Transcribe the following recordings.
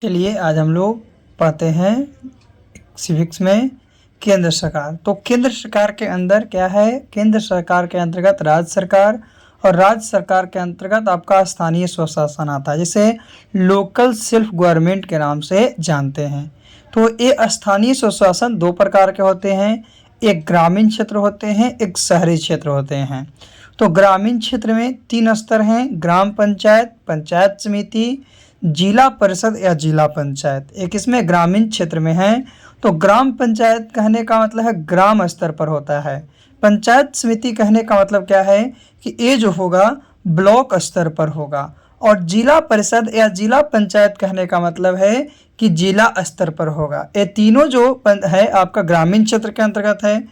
चलिए आज हम लोग पढ़ते हैं सिविक्स में केंद्र सरकार। तो केंद्र सरकार के अंदर क्या है? केंद्र सरकार के अंतर्गत राज्य सरकार और राज्य सरकार के अंतर्गत आपका स्थानीय स्वशासन आता है, जिसे लोकल सेल्फ गवर्नमेंट के नाम से जानते हैं। तो ये स्थानीय स्वशासन दो प्रकार के होते हैं, एक ग्रामीण क्षेत्र होते हैं, एक शहरी क्षेत्र होते हैं। तो ग्रामीण क्षेत्र में 3 स्तर हैं, ग्राम पंचायत, पंचायत समिति, जिला परिषद या जिला पंचायत। एक इसमें ग्रामीण क्षेत्र में है। तो ग्राम पंचायत कहने का मतलब है ग्राम स्तर पर होता है। पंचायत समिति कहने का मतलब क्या है कि ये जो होगा ब्लॉक स्तर पर होगा। और जिला परिषद या जिला पंचायत कहने का मतलब है कि जिला स्तर पर होगा। ये तीनों जो है आपका ग्रामीण क्षेत्र के अंतर्गत है।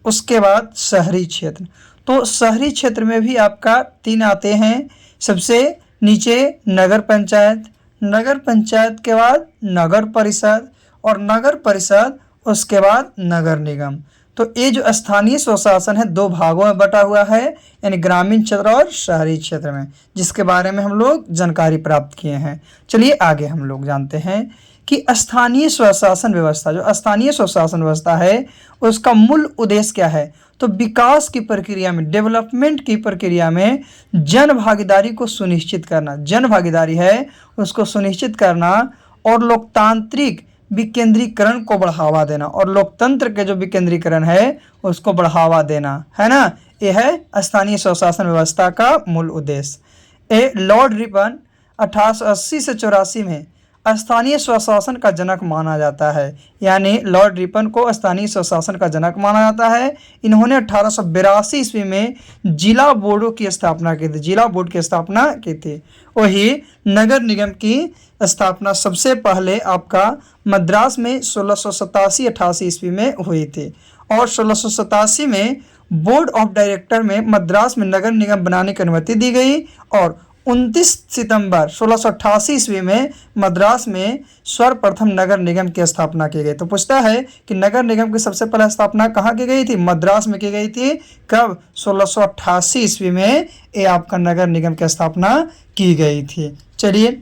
उसके बाद शहरी क्षेत्र, तो शहरी क्षेत्र में भी आपका 3 आते हैं। सबसे नीचे नगर पंचायत, नगर पंचायत के बाद नगर परिषद और नगर परिषद उसके बाद नगर निगम। तो ये जो स्थानीय स्वशासन है 2 भागों में बटा हुआ है, यानी ग्रामीण क्षेत्र और शहरी क्षेत्र में, जिसके बारे में हम लोग जानकारी प्राप्त किए हैं। चलिए आगे हम लोग जानते हैं कि स्थानीय स्वशासन व्यवस्था, जो स्थानीय स्वशासन व्यवस्था है उसका मूल उद्देश्य क्या है? तो विकास की प्रक्रिया में, डेवलपमेंट की प्रक्रिया में जन भागीदारी को सुनिश्चित करना, जन भागीदारी है उसको सुनिश्चित करना और लोकतांत्रिक विकेंद्रीकरण को बढ़ावा देना, और लोकतंत्र के जो विकेंद्रीकरण है उसको बढ़ावा देना, है ना। यह है स्थानीय स्वशासन व्यवस्था का मूल उद्देश्य। लॉर्ड रिपन 1880 से 84 में स्थानीय स्वशासन का जनक माना जाता है, यानी लॉर्ड रिपन को स्थानीय स्वशासन का जनक माना जाता है। इन्होंने 1882 ईस्वी में जिला बोर्डों की स्थापना की थी, जिला बोर्ड की स्थापना की थी। वही नगर निगम की स्थापना सबसे पहले आपका मद्रास में 1687-88 ईस्वी में हुई थी, और 1687 में बोर्ड ऑफ डायरेक्टर में मद्रास में नगर निगम बनाने की अनुमति दी गई, और 29 सितंबर 1688 ईस्वी में मद्रास में सर्वप्रथम नगर निगम की स्थापना की गई। तो पूछता है कि नगर निगम की सबसे पहले स्थापना कहाँ की गई थी? मद्रास में की गई थी। कब? 1688 ईस्वी में ये आपका नगर निगम की स्थापना की गई थी। चलिए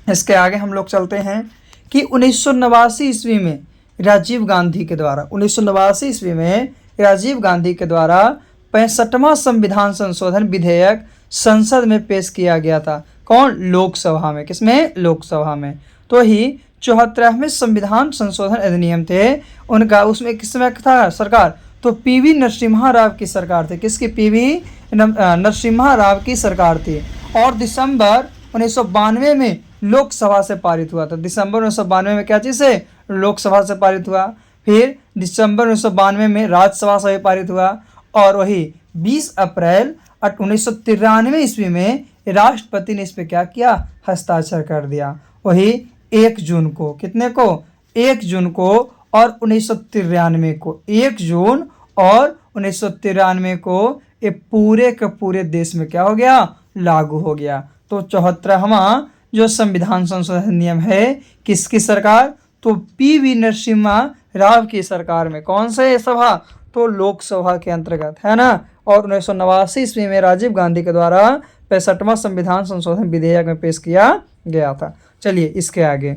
इसके आगे हम लोग चलते हैं कि 1989 ईस्वी में राजीव गांधी के द्वारा 1989 ईस्वी में राजीव गांधी के द्वारा 65वां संविधान संशोधन विधेयक संसद में पेश किया गया था। कौन? लोकसभा में। किसमें? लोकसभा में। तो ही 74वें संविधान संशोधन अधिनियम थे उनका, उसमें किसमें था सरकार? तो पीवी नरसिम्हा राव की सरकार थी। किसकी? पीवी नरसिम्हा राव की सरकार थी। और दिसंबर 1992 में लोकसभा से पारित हुआ था। दिसंबर 1992 में क्या चीज़ है? लोकसभा से पारित हुआ। फिर दिसंबर 1992 में राज्यसभा से पारित हुआ, और वही 20 अप्रैल 1993 ईस्वी में राष्ट्रपति ने इस पर क्या किया? हस्ताक्षर कर दिया। वही 1 जून को, कितने को? 1 जून को और 1993 को, 1 जून और 1993 को ये पूरे के पूरे देश में क्या हो गया? लागू हो गया। तो 74वां जो संविधान संशोधन नियम है किसकी सरकार? तो पीवी नरसिम्हा राव की सरकार में। कौन से सभा? तो लोकसभा के अंतर्गत, है ना। और 1989 ईस्वी में राजीव गांधी के द्वारा 65वां संविधान संशोधन विधेयक में पेश किया गया था। चलिए इसके आगे,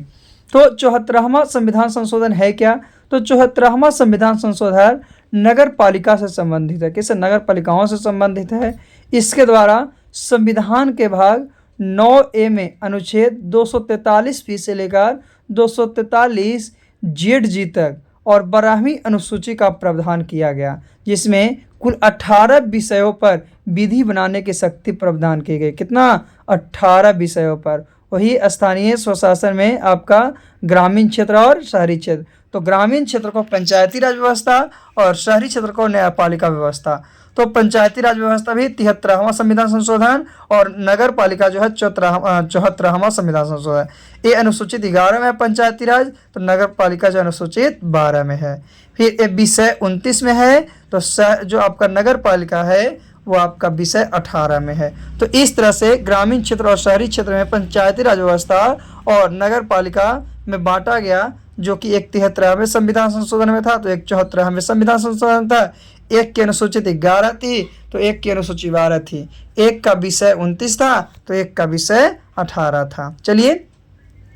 तो 74वां संविधान संशोधन है क्या? तो 74वां संविधान संशोधन नगर पालिका से संबंधित है। किससे? नगर पालिकाओं से संबंधित है। इसके द्वारा संविधान के भाग 9A में अनुच्छेद 243 से लेकर 243 ZG तक और 12वीं अनुसूची का प्रावधान किया गया, जिसमें कुल 18 विषयों पर विधि बनाने की शक्ति प्रदान की गई। कितना? 18 विषयों पर। वही स्थानीय स्वशासन में आपका ग्रामीण क्षेत्र और शहरी क्षेत्र। तो ग्रामीण क्षेत्र को पंचायती राज व्यवस्था और शहरी क्षेत्र को न्यायपालिका व्यवस्था। तो पंचायती राज व्यवस्था भी 73वां संविधान संशोधन, और नगर पालिका जो है 74वां संविधान संशोधन। ये अनुसूचित 11 में है पंचायती राज, तो नगर पालिका जो अनुसूचित 12 में है। फिर ये विषय 29 में है, तो जो आपका नगर पालिका है वो आपका विषय 18 में है। तो इस तरह से ग्रामीण क्षेत्र और शहरी क्षेत्र में पंचायती राज व्यवस्था और नगर पालिका में बांटा गया, जो कि एक 73वें संविधान संशोधन में था, तो एक 74वें संविधान संशोधन था। एक की अनुसूचित 11 थी, तो एक की अनुसूची 12 थी। एक का विषय 29 था, तो एक का विषय 18 था। चलिए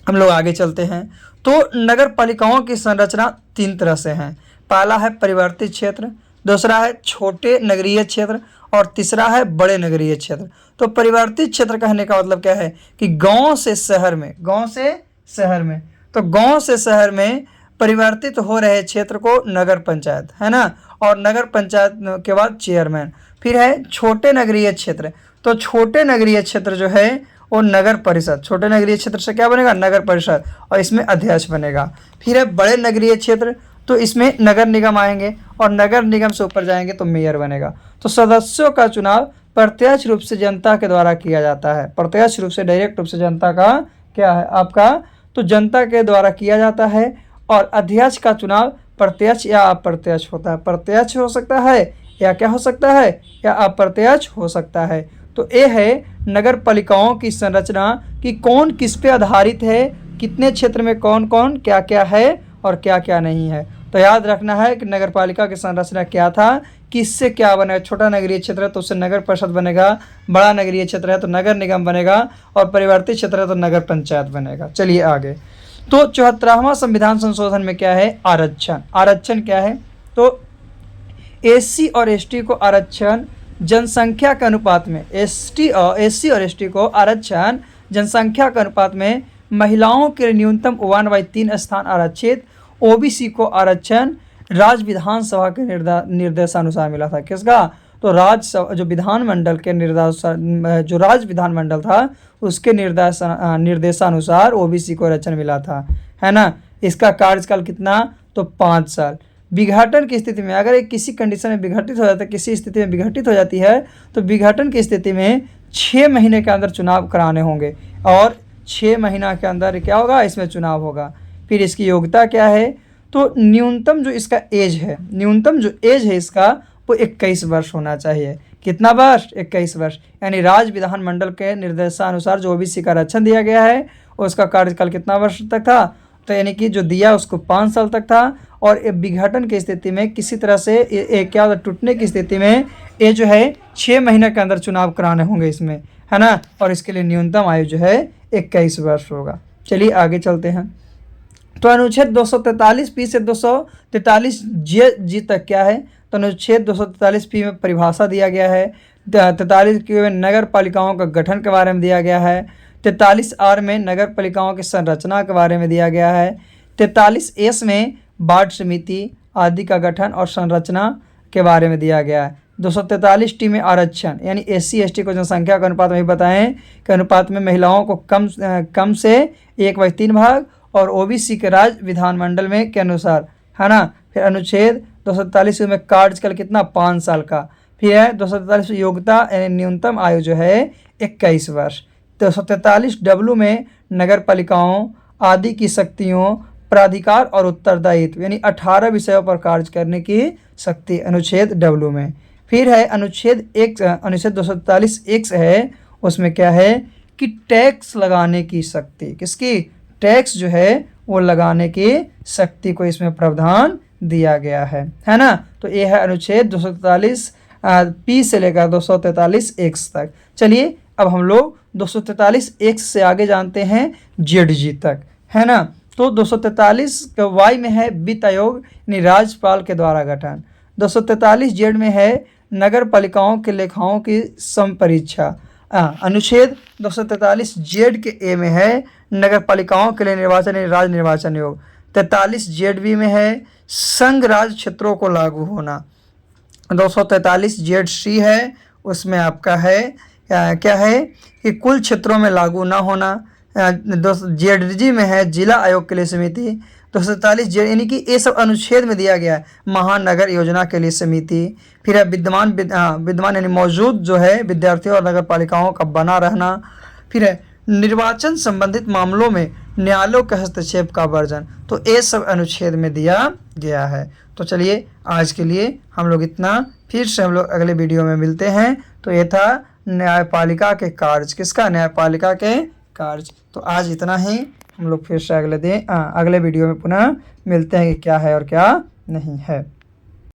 हम लोग आगे चलते हैं। तो नगर पालिकाओं की संरचना 3 तरह से है। पहला है परिवर्तित क्षेत्र, दूसरा है छोटे नगरीय क्षेत्र और तीसरा है बड़े नगरीय क्षेत्र। तो परिवर्तित क्षेत्र कहने का मतलब क्या है कि गांव से शहर में, गांव से शहर में, तो गांव से शहर में परिवर्तित हो रहे क्षेत्र को नगर पंचायत, है ना, और नगर पंचायत के बाद चेयरमैन। फिर है छोटे नगरीय क्षेत्र, तो छोटे नगरीय क्षेत्र जो है वो नगर परिषद, छोटे नगरीय क्षेत्र से क्या बनेगा, नगर परिषद, और इसमें अध्यक्ष बनेगा। फिर है बड़े नगरीय क्षेत्र, तो इसमें नगर निगम आएंगे और नगर निगम से ऊपर जाएंगे तो मेयर बनेगा। तो सदस्यों का चुनाव प्रत्यक्ष रूप से जनता के द्वारा किया जाता है, प्रत्यक्ष रूप से, डायरेक्ट रूप से जनता का क्या है आपका, तो जनता के द्वारा किया जाता है। और अध्यक्ष का चुनाव प्रत्यक्ष या अप्रत्यक्ष होता है, प्रत्यक्ष हो सकता है या क्या हो सकता है, या अप्रत्यक्ष हो सकता है। तो ये है नगर पालिकाओं की संरचना कि कौन किस पे आधारित है, कितने क्षेत्र में कौन कौन क्या क्या है और क्या क्या नहीं है। तो याद रखना है कि नगर पालिका की संरचना क्या था, किससे क्या बनेगा। छोटा नगरीय क्षेत्र है तो उससे नगर परिषद बनेगा, बड़ा नगरीय क्षेत्र है तो नगर निगम बनेगा, और परिवर्तित क्षेत्र है तो नगर पंचायत बनेगा। चलिए आगे। तो 74वां संविधान संशोधन में क्या है, आरक्षण। आरक्षण क्या है, तो एससी और एसटी को आरक्षण जनसंख्या के अनुपात में, एससी और एसटी को आरक्षण जनसंख्या के अनुपात में, महिलाओं के लिए न्यूनतम 1/3 स्थान आरक्षित, ओबीसी को आरक्षण राज्य विधानसभा के निर्देशानुसार मिला था। किसका, तो राज्य जो विधानमंडल के जो राज्य विधानमंडल था उसके निर्देशानुसार ओबीसी को आरक्षण मिला था, है ना। इसका कार्यकाल कितना, तो 5 साल। विघटन की स्थिति में, अगर एक किसी कंडीशन में विघटित हो जाता है, किसी स्थिति में विघटित हो जाती है, तो विघटन की स्थिति में 6 महीने के अंदर चुनाव कराने होंगे, और 6 महीना के अंदर क्या होगा, इसमें चुनाव होगा। फिर इसकी योग्यता क्या है, तो न्यूनतम जो इसका एज है, न्यूनतम जो एज है इसका वो 21 वर्ष होना चाहिए। कितना वर्ष, 21 वर्ष। यानी राज्य विधानमंडल के निर्देशानुसार जो ओबीसी का आरक्षण दिया गया है उसका कार्यकाल कितना वर्ष तक था, तो यानी कि जो दिया उसको 5 साल तक था। और विघटन की स्थिति में किसी तरह से क्या होता, टूटने की स्थिति में ये जो है 6 महीने के अंदर चुनाव कराने होंगे इसमें, है ना। और इसके लिए न्यूनतम आयु जो है 21 वर्ष होगा। चलिए आगे चलते हैं। तो अनुच्छेद 243 पी से 243 जी तक क्या है, तो अनुच्छेद 243 पी में परिभाषा दिया गया है। 43 क्यू में नगर पालिकाओं का गठन के बारे में दिया गया है। 43 आर में नगर पालिकाओं की संरचना के बारे में दिया गया है। 43 एस में वार्ड समिति आदि का गठन और संरचना के बारे में दिया गया है। 243 टी में आरक्षण, यानी एससी एसटी को जनसंख्या के अनुपात में बताएं कि अनुपात में महिलाओं को कम से 1/3 भाग, और ओबीसी के राज्य विधानमंडल में के अनुसार, है ना। फिर अनुच्छेद 243 में कार्यकाल कितना, 5 साल का। फिर है 243 योग्यता, यानी न्यूनतम आयु जो है 21 वर्ष। 243 डब्ल्यू में नगर पालिकाओं आदि की शक्तियों, प्राधिकार और उत्तरदायित्व, यानी 18 विषयों पर कार्य करने की शक्ति अनुच्छेद डब्ल्यू में। फिर है अनुच्छेद 243 एक्स है, उसमें क्या है कि टैक्स लगाने की शक्ति, किसकी, टैक्स जो है वो लगाने की शक्ति को इसमें प्रावधान दिया गया है ना। तो ये है अनुच्छेद 243 पी से लेकर 243 एक्स तक। चलिए अब हम लोग 243 एक्स से आगे जानते हैं जेड जी तक, है ना। तो 243 वाई में है वित्त आयोग, यानी राज्यपाल के द्वारा गठन। 243 जेड में है नगर पालिकाओं के लेखाओं की संपरीक्षा। अनुच्छेद 243 जेड के ए में है नगर पालिकाओं के लिए निर्वाचन, राज्य निर्वाचन आयोग। 43 जेड बी में है संघ राज्य क्षेत्रों को लागू होना। 243 जेड सी है, उसमें आपका है क्या है कि कुल क्षेत्रों में लागू ना होना। जेड जी में है जिला आयोग के लिए समिति। 243 जेड, यानी कि ये सब अनुच्छेद में दिया गया है। महानगर योजना के लिए समिति। फिर है विद्यमान यानी मौजूद जो है विद्यार्थियों और नगर पालिकाओं का बना रहना। फिर है निर्वाचन संबंधित मामलों में न्यायालयों के हस्तक्षेप का वर्जन। तो ये सब अनुच्छेद में दिया गया है। तो चलिए आज के लिए हम लोग इतना, फिर से हम लोग अगले वीडियो में मिलते हैं। तो ये था न्यायपालिका के कार्य, किसका, न्यायपालिका के कार्य। तो आज इतना ही, हम लोग फिर से अगले वीडियो में पुनः मिलते हैं कि क्या है और क्या नहीं है।